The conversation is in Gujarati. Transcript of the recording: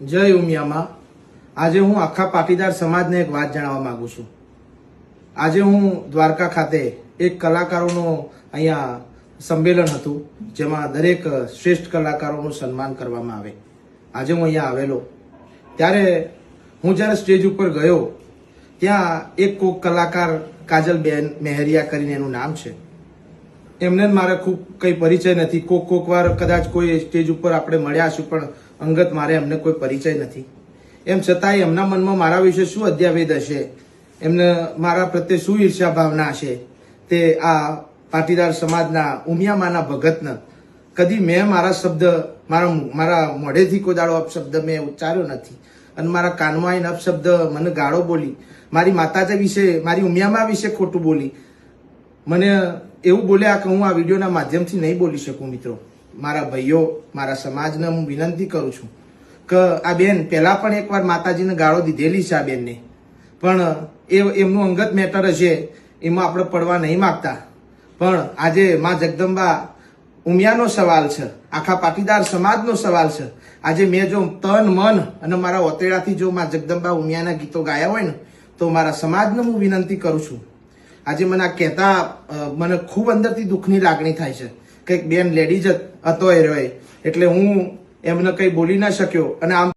જય ઉમિયામાં। આજે હું આખા પાટીદાર સમાજને એક વાત જણાવવા માંગુ છું। આજે હું દ્વારકા ખાતે એક કલાકારોનું અહીંયા સંમેલન હતું, જેમાં દરેક શ્રેષ્ઠ કલાકારોનું સન્માન કરવામાં આવે। આજે હું અહીંયા આવેલો ત્યારે હું જ્યારે સ્ટેજ ઉપર ગયો ત્યાં એક કોક કલાકાર કાજલબેન મહેરિયા કરીને એનું નામ છે। એમને મારે ખૂબ કંઈ પરિચય નથી। કોક વાર કદાચ કોઈ સ્ટેજ ઉપર આપણે મળ્યા છું, પણ અંગત મારે એમને કોઈ પરિચય નથી। એમ છતાંય એમના મનમાં મારા વિશે શું અધ્યાવેદ હશે, એમને મારા પ્રત્યે શું ઈર્ષ્યા ભાવના હશે, તે આ પાટીદાર સમાજના ઉમિયામાના ભગતને કદી મેં મારા શબ્દ મારા મોઢેથી કોઈ દાડો અપશબ્દ મેં ઉચ્ચાર્યો નથી, અને મારા કાનમાં આવીને અપશબ્દ મને ગાળો બોલી, મારી માતાજી વિશે, મારી ઉમિયામા વિશે ખોટું બોલી, મને એવું બોલ્યા કે હું આ વિડીયોના માધ્યમથી નહીં બોલી શકું। મિત્રો, મારા ભાઈઓ, મારા સમાજને હું વિનંતી કરું છું કે આ બેન પહેલા પણ એકવાર માતાજીને ગાળો દીધેલી છે આ બેનને, પણ એમનું અંગત મેટર હશે, એમાં આપણે પડવા નહીં માગતા। પણ આજે માં જગદંબા ઉમિયાનો સવાલ છે, આખા પાટીદાર સમાજનો સવાલ છે। આજે મેં જો તન મન અને મારા ઓતેડાથી જો માં જગદંબા ઉમિયાના ગીતો ગાયા હોય ને, તો મારા સમાજને હું વિનંતી કરું છું। આજે મને આ કહેતા મને ખૂબ અંદરથી દુઃખની લાગણી થાય છે કે એક બેન લેડીઝ હતો એ રહ્યો, એટલે હું એમને કંઈ બોલી ના શક્યો। અને આમ